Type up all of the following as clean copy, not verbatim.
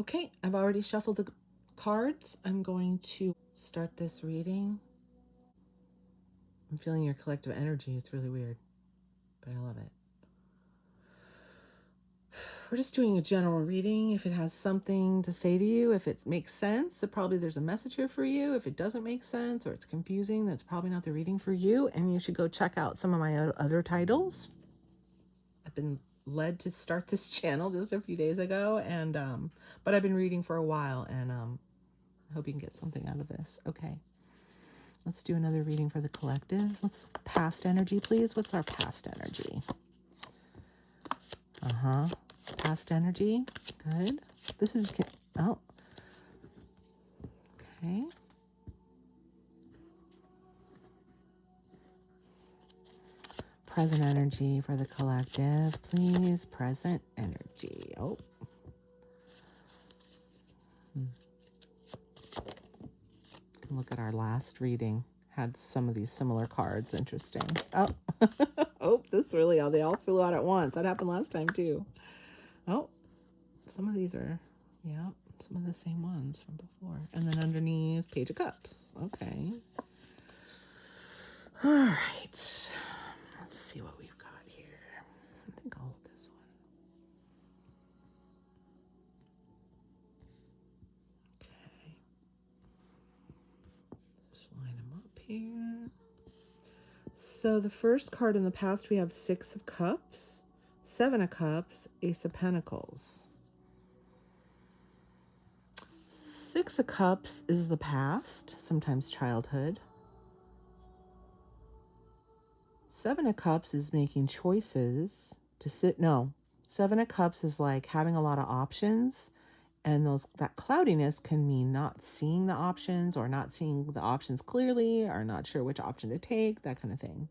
Okay, I've already shuffled the cards. I'm going to start this reading. I'm feeling your collective energy. It's really weird, but I love it. We're just doing a general reading. If it has something to say to you, if it makes sense, probably there's a message here for you. If it doesn't make sense or it's confusing, that's probably not the reading for you. And you should go check out some of my other titles. I've been led to start this channel just a few days ago, and but I've been reading for a while, and I hope you can get something out of this. Okay. Let's do another reading for the collective. Let's past energy, please. What's our past energy? Past energy. Good. This is, oh. Okay. Present energy for the collective, please. Present energy. Oh. Look at our last reading. Had some of these similar cards. Interesting. Oh. Oh, this really, they all flew out at once. That happened last time too. Oh, some of these are, yeah, some of the same ones from before. And then underneath, Page of Cups. Okay. All right. Let's see what we've got here. I think I'll hold this one. Okay. Just line them up here. So the first card in the past, we have Six of Cups, Seven of Cups, Ace of Pentacles. Six of Cups is the past, sometimes childhood. Seven of Cups is making choices to Seven of Cups is like having a lot of options, and that cloudiness can mean not seeing the options or not seeing the options clearly or not sure which option to take, that kind of thing.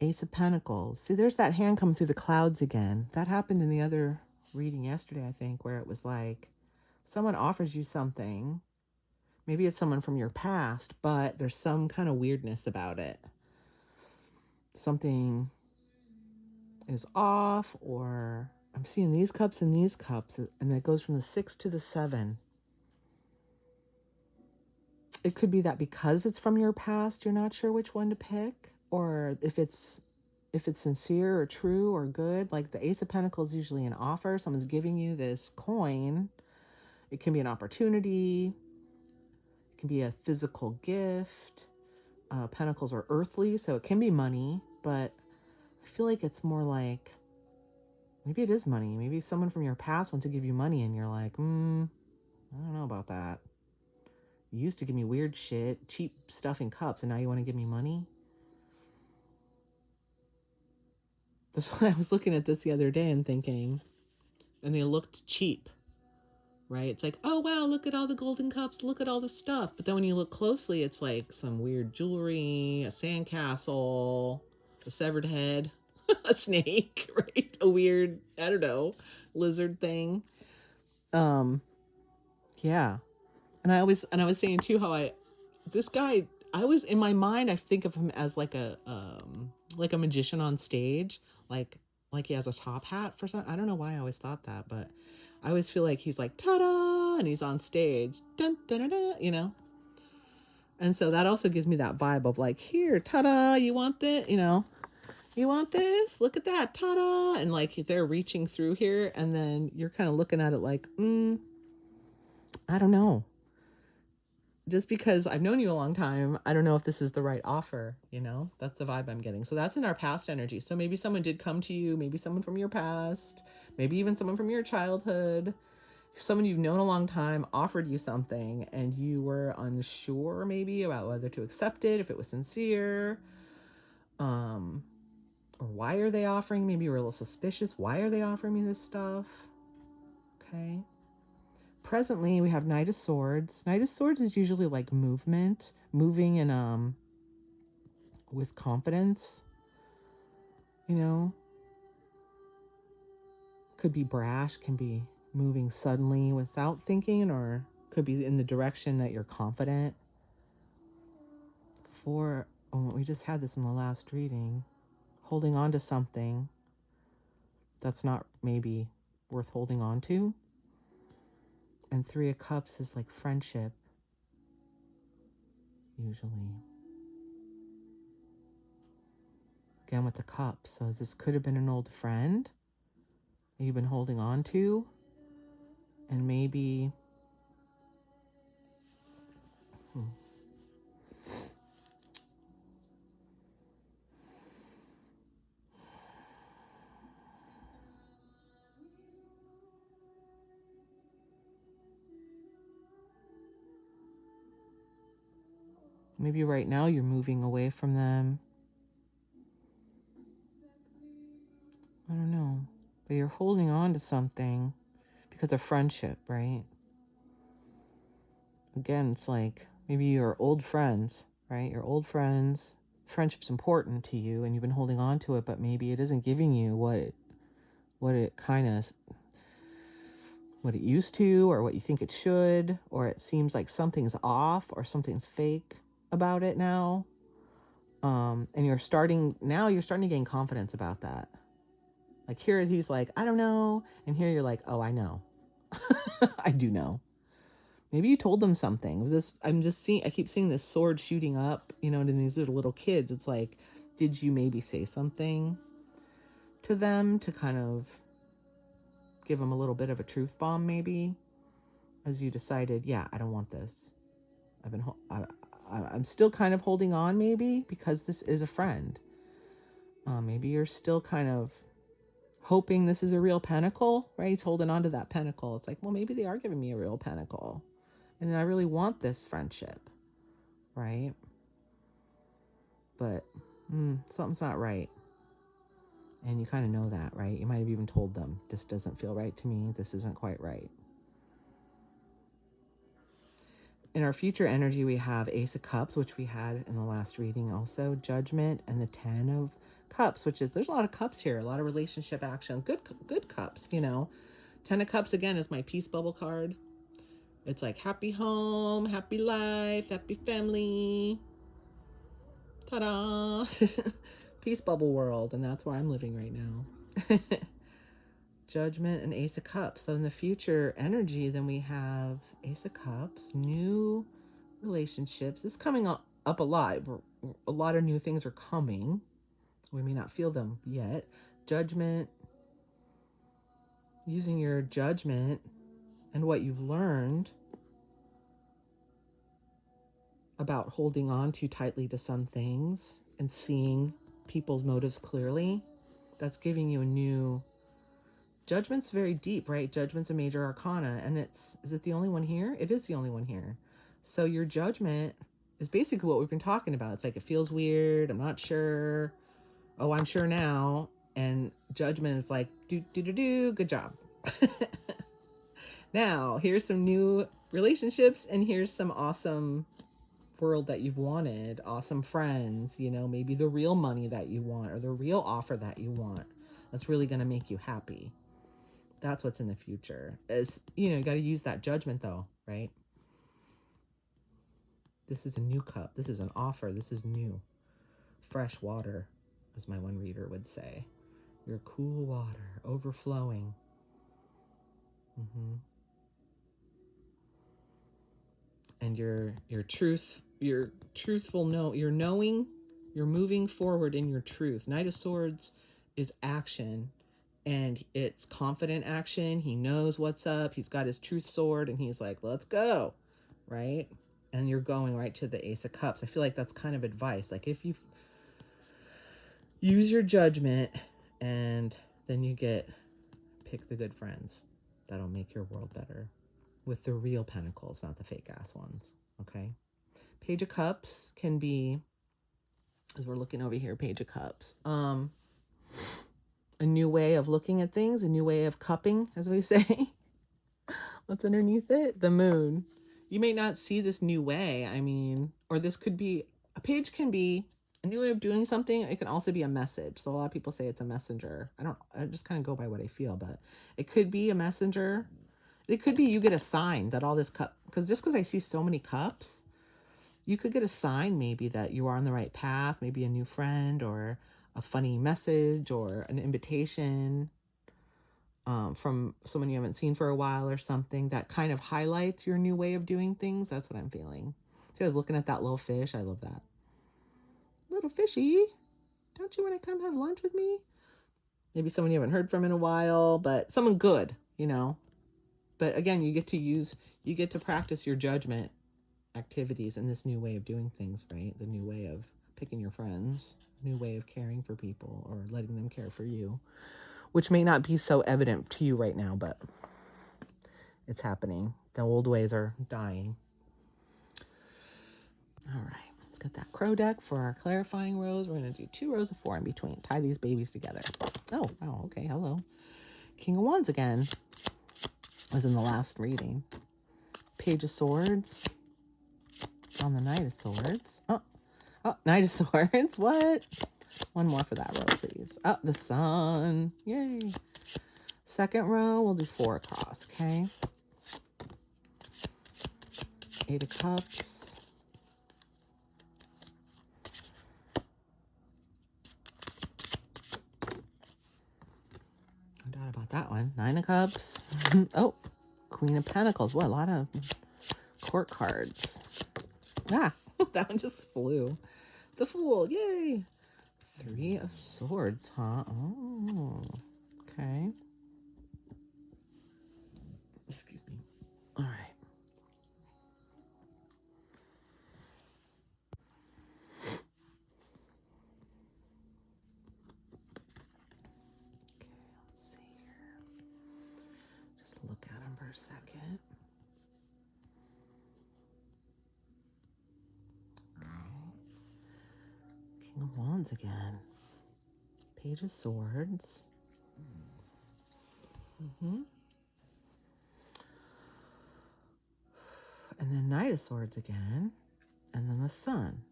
Ace of Pentacles. See, there's that hand coming through the clouds again. That happened in the other reading yesterday, I think, where it was like someone offers you something. Maybe it's someone from your past, but there's some kind of weirdness about it. Something is off, or I'm seeing these cups and these cups, and it goes from the 6 to the 7. It could be that because it's from your past, you're not sure which one to pick, or if it's sincere or true or good. Like the Ace of Pentacles is usually an offer. Someone's giving you this coin. It can be an opportunity. It can be a physical gift. Pentacles are earthly, so it can be money, but I feel like it's more like, maybe it is money. Maybe someone from your past wants to give you money and you're like, I don't know about that. You used to give me weird shit, cheap stuff in cups, and now you want to give me money? That's why I was looking at this the other day and thinking, and they looked cheap, right? It's like, oh, wow, look at all the golden cups. Look at all the stuff. But then when you look closely, it's like some weird jewelry, a sandcastle, a severed head, a snake, right? A weird, I don't know, lizard thing. Yeah. And I was saying too how this guy, I was in my mind, I think of him as like a magician on stage, like he has a top hat for some. I don't know why I always thought that, but I always feel like he's like ta-da, and he's on stage, dun, dun, dun, dun, you know. And so that also gives me that vibe of like, here, ta-da, you want this, you know, you want this? Look at that, ta-da, and like they're reaching through here, and then you're kind of looking at it like, I don't know. Just because I've known you a long time, I don't know if this is the right offer, you know? That's the vibe I'm getting. So that's in our past energy. So maybe someone did come to you, maybe someone from your past, maybe even someone from your childhood, someone you've known a long time offered you something and you were unsure maybe about whether to accept it, if it was sincere, or why are they offering? Maybe you were a little suspicious. Why are they offering me this stuff? Okay. Presently, we have Knight of Swords. Knight of Swords is usually like movement, moving and with confidence, you know. Could be brash, can be moving suddenly without thinking, or could be in the direction that you're confident. We just had this in the last reading. Holding on to something that's not maybe worth holding on to. And Three of Cups is like friendship, usually. Again with the cups. So this could have been an old friend that you've been holding on to. And maybe... Maybe right now you're moving away from them. I don't know. But you're holding on to something because of friendship, right? Again, it's like maybe you're old friends, right? You're old friends. Friendship's important to you and you've been holding on to it, but maybe it isn't giving you what it used to, or what you think it should, or it seems like something's off or something's fake about it now. And you're starting to gain confidence about that. Like here he's like, I don't know. And here you're like, oh, I know. I do know. Maybe you told them something. I keep seeing this sword shooting up, to these little kids. It's like, did you maybe say something to them to kind of give them a little bit of a truth bomb, maybe, as you decided, yeah, I don't want this. I'm still kind of holding on, maybe, because this is a friend. Maybe you're still kind of hoping this is a real pentacle, right? He's holding on to that pentacle. It's like, well, maybe they are giving me a real pentacle. And I really want this friendship, right? But something's not right. And you kind of know that, right? You might have even told them, this doesn't feel right to me. This isn't quite right. In our future energy, we have Ace of Cups, which we had in the last reading also, Judgment, and the 10 of Cups, which is, there's a lot of cups here, a lot of relationship action, good cups, 10 of Cups, again, is my peace bubble card. It's like happy home, happy life, happy family. Ta-da! Peace bubble world, and that's where I'm living right now. Judgment and Ace of Cups. So in the future energy, then we have Ace of Cups, new relationships. It's coming up a lot. A lot of new things are coming. We may not feel them yet. Judgment, using your judgment and what you've learned about holding on too tightly to some things and seeing people's motives clearly. That's giving you a new... Judgment's very deep, right? Judgment's a major arcana, and is it the only one here? It is the only one here. So your judgment is basically what we've been talking about. It's like, it feels weird. I'm not sure. Oh, I'm sure now. And judgment is like, good job. Now, here's some new relationships, and here's some awesome world that you've wanted, awesome friends, maybe the real money that you want, or the real offer that you want. That's really going to make you happy. That's what's in the future. You got to use that judgment though, right? This is a new cup. This is an offer. This is new. Fresh water, as my one reader would say. Your cool water, overflowing. And your truthful you're knowing, you're moving forward in your truth. Knight of Swords is action. And it's confident action. He knows what's up. He's got his truth sword and he's like, let's go, right? And you're going right to the Ace of Cups. I feel like that's kind of advice. Like, if you use your judgment and then you pick the good friends, that'll make your world better with the real pentacles, not the fake ass ones, okay? Page of Cups can be, as we're looking over here, Page of Cups, a new way of looking at things, a new way of cupping, as we say. What's underneath it? The moon. You may not see this new way. Or this could be, a page can be a new way of doing something. It can also be a message. So a lot of people say it's a messenger. I just kind of go by what I feel, but it could be a messenger. It could be you get a sign that all this cup, because I see so many cups, you could get a sign maybe that you are on the right path, maybe a new friend or a funny message or an invitation. from someone you haven't seen for a while or something that kind of highlights your new way of doing things. That's what I'm feeling. See, I was looking at that little fish. I love that. Little fishy, don't you want to come have lunch with me? Maybe someone you haven't heard from in a while, but someone good, you know. But again, you get to practice your judgment activities in this new way of doing things, right? The new way of picking your friends, new way of caring for people or letting them care for you, which may not be so evident to you right now, but it's happening. The old ways are dying. All right, let's get that crow deck for our clarifying rows. We're going to do 2 rows of 4 in between. Tie these babies together. Oh, wow, okay, hello. King of Wands again was in the last reading. Page of Swords on the Knight of Swords. Oh, Knight of Swords. What? One more for that row, please. Oh, the Sun. Yay. Second row, we'll do 4 across, okay? 8 of Cups. No doubt about that one. 9 of Cups. Oh, Queen of Pentacles. What, a lot of court cards. Ah, that one just flew. The Fool. Yay. 3 of Swords, huh? Oh, okay. Excuse me. All right. Okay, let's see here. Just look at him for a second. King of Wands again. Page of Swords. And then Knight of Swords again. And then the Sun.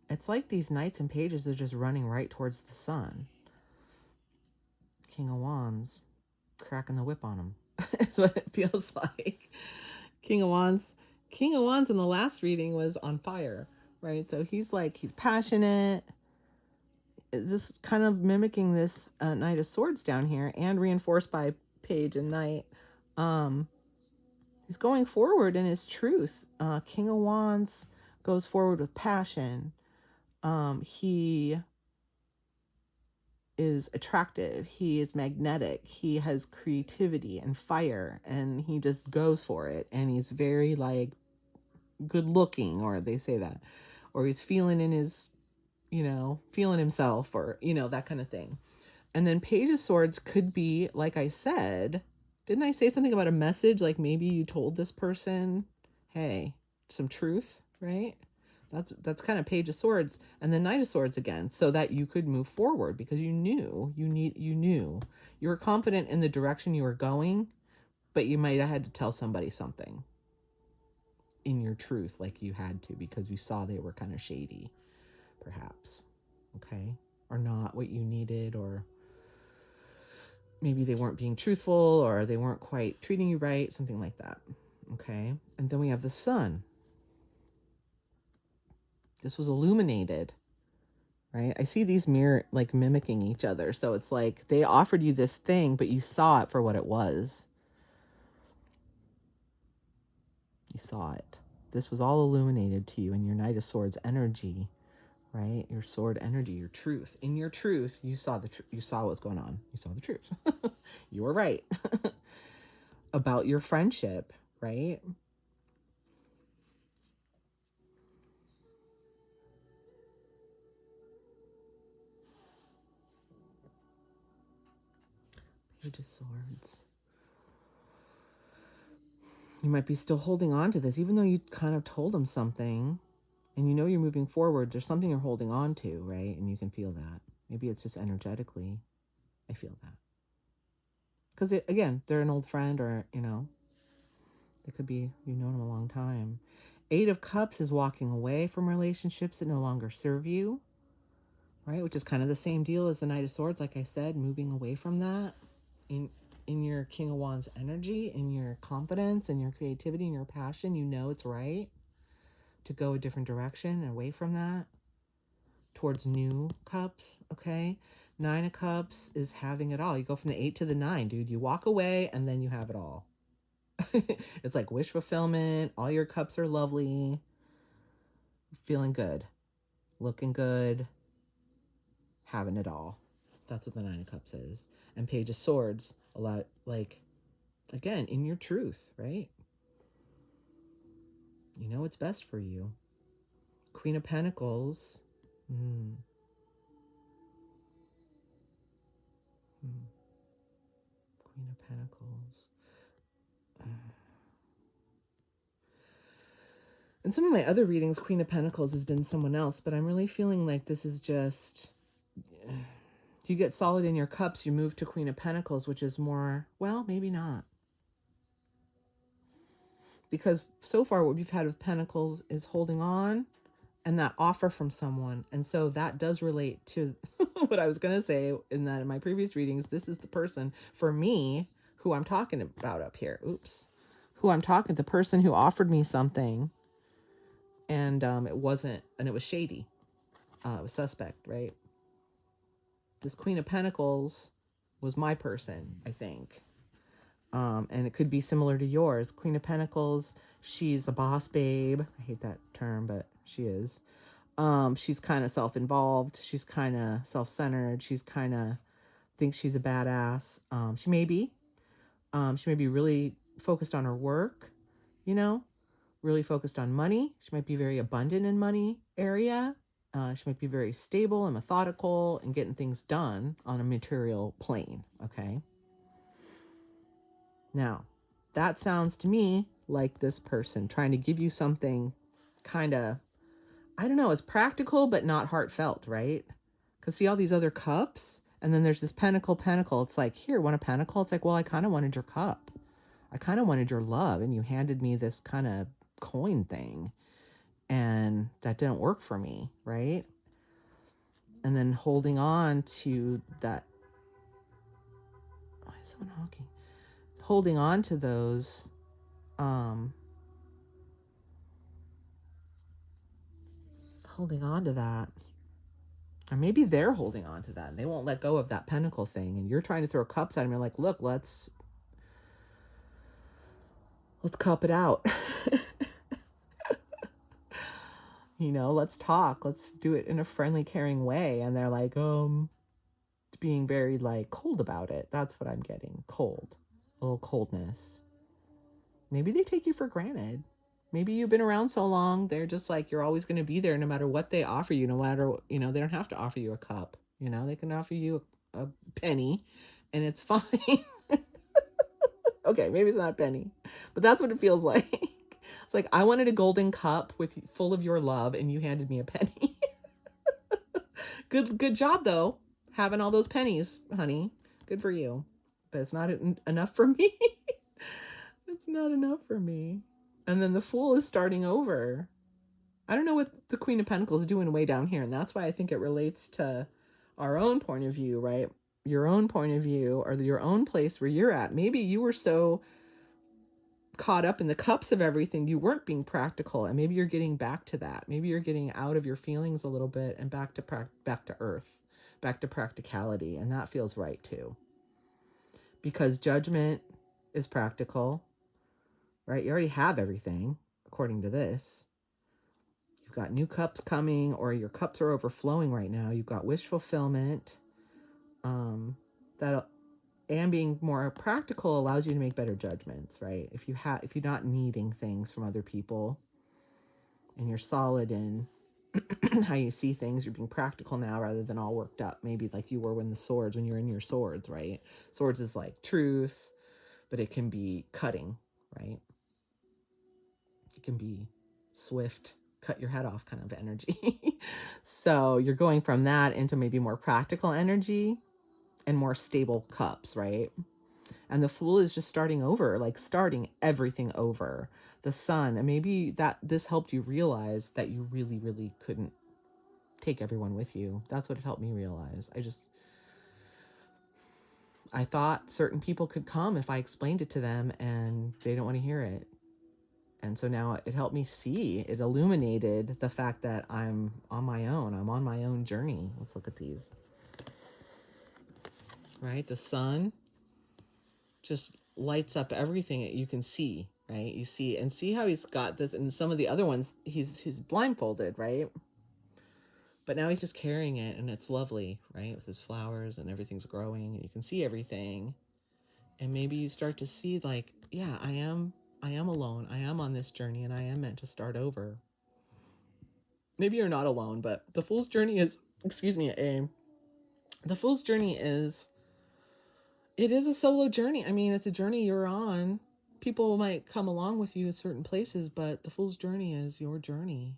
It's like these knights and pages are just running right towards the Sun. King of Wands cracking the whip on him. Is what it feels like. King of Wands in the last reading was on fire, right? So he's passionate. It's just kind of mimicking this Knight of Swords down here and reinforced by Page and Knight. He's going forward in his truth. King of Wands goes forward with passion. He is attractive. He is magnetic. He has creativity and fire, and he just goes for it. And he's very good looking, or they say that, or he's feeling in his, feeling himself, or, that kind of thing. And then Page of Swords could be, like I said, didn't I say something about a message? Like maybe you told this person, hey, some truth, right? That's kind of Page of Swords, and then Knight of Swords again, so that you could move forward because you knew you were confident in the direction you were going, but you might have had to tell somebody something in your truth, like you had to, because you saw they were kind of shady, perhaps, okay, or not what you needed, or maybe they weren't being truthful, or they weren't quite treating you right, something like that, okay? And then we have the Sun. This was illuminated, right? I see these mimicking each other. So it's like they offered you this thing, but you saw it for what it was. You saw it. This was all illuminated to you in your Knight of Swords energy, right? Your sword energy, your truth. In your truth, you saw you saw what's going on. You saw the truth. You were right about your friendship, right? Page of Swords. You might be still holding on to this, even though you kind of told them something and you're moving forward. There's something you're holding on to, right? And you can feel that. Maybe it's just energetically. I feel that. Because, again, they're an old friend, or, they could be, you've known them a long time. 8 of Cups is walking away from relationships that no longer serve you, right? Which is kind of the same deal as the Knight of Swords, like I said, moving away from that in your King of Wands energy, in your confidence and your creativity and your passion. It's right to go a different direction and away from that. towards new cups, okay? 9 of Cups is having it all. You go from the 8 to the 9, dude. You walk away and then you have it all. It's like wish fulfillment. All your cups are lovely. Feeling good. Looking good. Having it all. That's what the 9 of Cups is. And Page of Swords, a lot, like, again, in your truth, right? You know what's best for you. Queen of Pentacles. Mm. Mm. Queen of Pentacles. In some of my other readings, Queen of Pentacles has been someone else, but I'm really feeling like this is just... You get solid in your cups, you move to Queen of Pentacles, which is more, well, maybe not. Because so far what we've had with Pentacles is holding on and that offer from someone. And so that does relate to what I was going to say in that in my previous readings. This is the person, for me, who I'm talking about up here. Oops. Who I'm talking, the person who offered me something and it wasn't, and it was shady. It was suspect, right? This Queen of Pentacles was my person, I think. And it could be similar to yours. Queen of Pentacles, she's a boss babe. I hate that term, but she is. She's kind of self-involved. She's kind of self-centered. She's kind of thinks she's a badass. She may be. She may be really focused on her work, you know, really focused on money. She might be very abundant in money area. She might be very stable and methodical and getting things done on a material plane, okay? Now, that sounds to me like this person trying to give you something kind of, I don't know, it's practical but not heartfelt, right? Because see all these other cups, and then there's this pentacle. It's like, here, want a pentacle? It's like, well, I kind of wanted your cup. I kind of wanted your love, and you handed me this kind of coin thing, and that didn't work for me, right? And then holding on to that. Why is someone honking? Holding on to those, holding on to that. Or maybe they're holding on to that and they won't let go of that pentacle thing. And you're trying to throw cups at them. You're like, look, let's cup it out. You know, let's talk. Let's do it in a friendly, caring way. And they're like, being very like cold about it. That's what I'm getting. Cold. A little coldness. Maybe they take you for granted. Maybe you've been around so long, they're just like, you're always going to be there no matter what they offer you, no matter, you know, they don't have to offer you a cup. You know, they can offer you a penny and it's fine. Okay, maybe it's not a penny, but that's what it feels like. It's like, I wanted a golden cup with full of your love and you handed me a penny. Good job though, having all those pennies, honey. Good for you. But it's not enough for me. It's not enough for me. And then the Fool is starting over. I don't know what the Queen of Pentacles is doing way down here. And that's why I think it relates to our own point of view, right? Your own point of view or your own place where you're at. Maybe you were so caught up in the cups of everything, you weren't being practical. And maybe you're getting back to that. Maybe you're getting out of your feelings a little bit and back to earth, back to practicality. And that feels right too. Because Judgment is practical, right? You already have everything according to this. You've got new cups coming, or your cups are overflowing right now. You've got wish fulfillment. That and being more practical allows you to make better judgments, right? If you're not needing things from other people, and you're solid in how you see things, you're being practical now rather than all worked up. Maybe like you were when you're in your swords, right? Swords is like truth, but it can be cutting, right? It can be swift, cut your head off kind of energy. So you're going from that into maybe more practical energy and more stable cups, right? And the Fool is just starting over, like starting everything over. The Sun, and maybe that this helped you realize that you really, really couldn't take everyone with you. That's what it helped me realize. I thought certain people could come if I explained it to them and they don't want to hear it. And so now it helped me see, it illuminated the fact that I'm on my own. I'm on my own journey. Let's look at these. Right? The sun just lights up everything that you can see, right? You see, and see how he's got this, and some of the other ones, he's blindfolded, right? But now he's just carrying it, and it's lovely, right? With his flowers and everything's growing, and you can see everything. And maybe you start to see like, yeah, I am alone. I am on this journey, and I am meant to start over. Maybe you're not alone, but the Fool's journey is, the Fool's journey is, it is a solo journey. I mean, it's a journey you're on. People might come along with you at certain places, but the Fool's journey is your journey.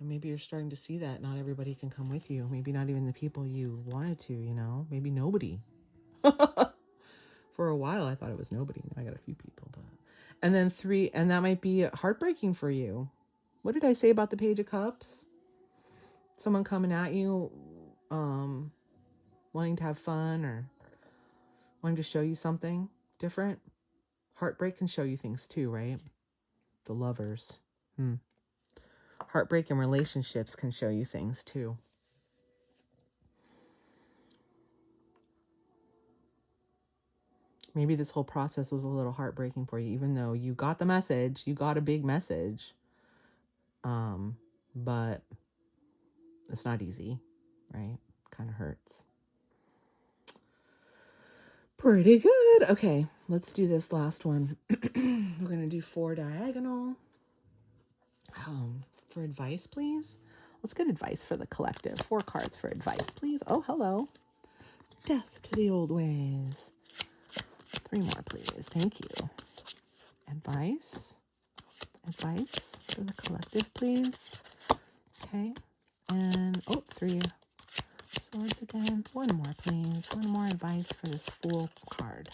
And maybe you're starting to see that not everybody can come with you. Maybe not even the people you wanted to, you know? Maybe nobody. For a while, I thought it was nobody. Now I got a few people. But and then 3, and that might be heartbreaking for you. What did I say about the Page of Cups? Someone coming at you, wanting to have fun or wanting to show you something different. Heartbreak can show you things too, right? The Lovers. Heartbreak in relationships can show you things too. Maybe this whole process was a little heartbreaking for you, even though you got the message, you got a big message. But it's not easy, right? Kind of hurts. Pretty good. Okay, let's do this last one. We're going to do 4 diagonal. For advice, please. Let's get advice for the collective. 4 cards for advice, please. Oh, hello. Death to the old ways. 3 more, please. Thank you. Advice. Advice for the collective, please. Okay. And, 3 swords again. 1 more, please. 1 more advice for this Fool card.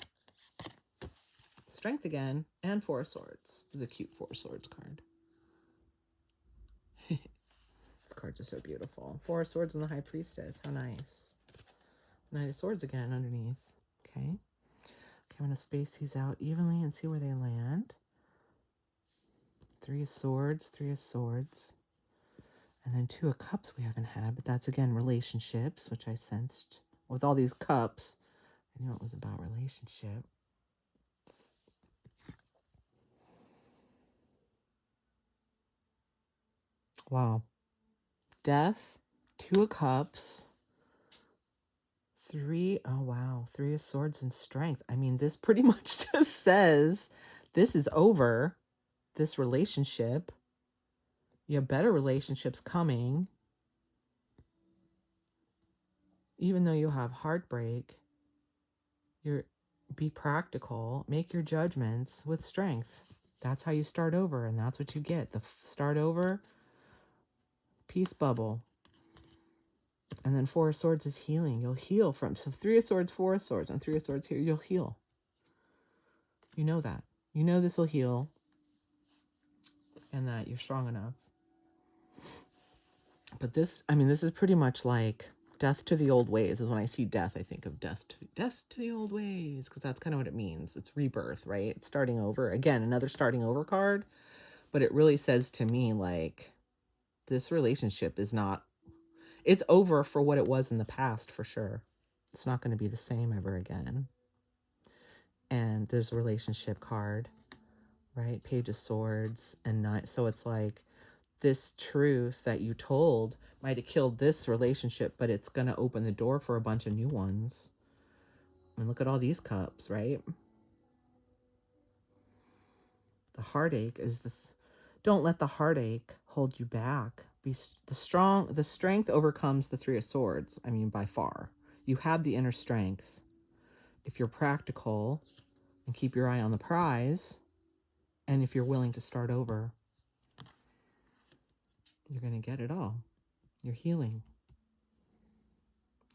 Strength again. And 4 swords. This is a cute 4 swords card. These cards are so beautiful. 4 swords and the High Priestess. How nice. Knight of Swords again underneath. Okay. I'm going to space these out evenly and see where they land. 3 of Swords, 3 of Swords. And then 2 of Cups we haven't had, but that's again relationships, which I sensed. With all these cups, I knew it was about relationship. Wow. Death, 2 of Cups. 3, oh wow, 3 of Swords and Strength. I mean, this pretty much just says this is over, this relationship. You have better relationships coming. Even though you have heartbreak, be practical, make your judgments with strength. That's how you start over, and that's what you get. The start over, peace bubble. And then 4 of Swords is healing. You'll heal from, so 3 of Swords, 4 of Swords, and 3 of Swords here, you'll heal. You know that. You know this will heal, and that you're strong enough. But this, I mean, this is pretty much like death to the old ways. Is when I see death, I think of death to the old ways, because that's kind of what it means. It's rebirth, right? It's starting over. Again, another starting over card, but it really says to me, like, this relationship is not, it's over for what it was in the past, for sure. It's not going to be the same ever again. And there's a relationship card, right? Page of Swords and Knight. So it's like, this truth that you told might have killed this relationship, but it's going to open the door for a bunch of new ones. And look at all these cups, right? The heartache is this. Don't let the heartache hold you back. Be the strength overcomes the 3 of Swords. I mean, by far. You have the inner strength. If you're practical and keep your eye on the prize, and if you're willing to start over, you're going to get it all. You're healing.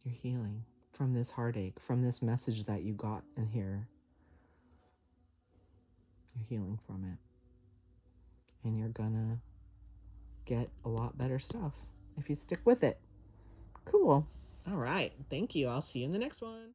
You're healing from this heartache, from this message that you got in here. You're healing from it. And you're gonna get a lot better stuff if you stick with it. Cool. All right. Thank you. I'll see you in the next one.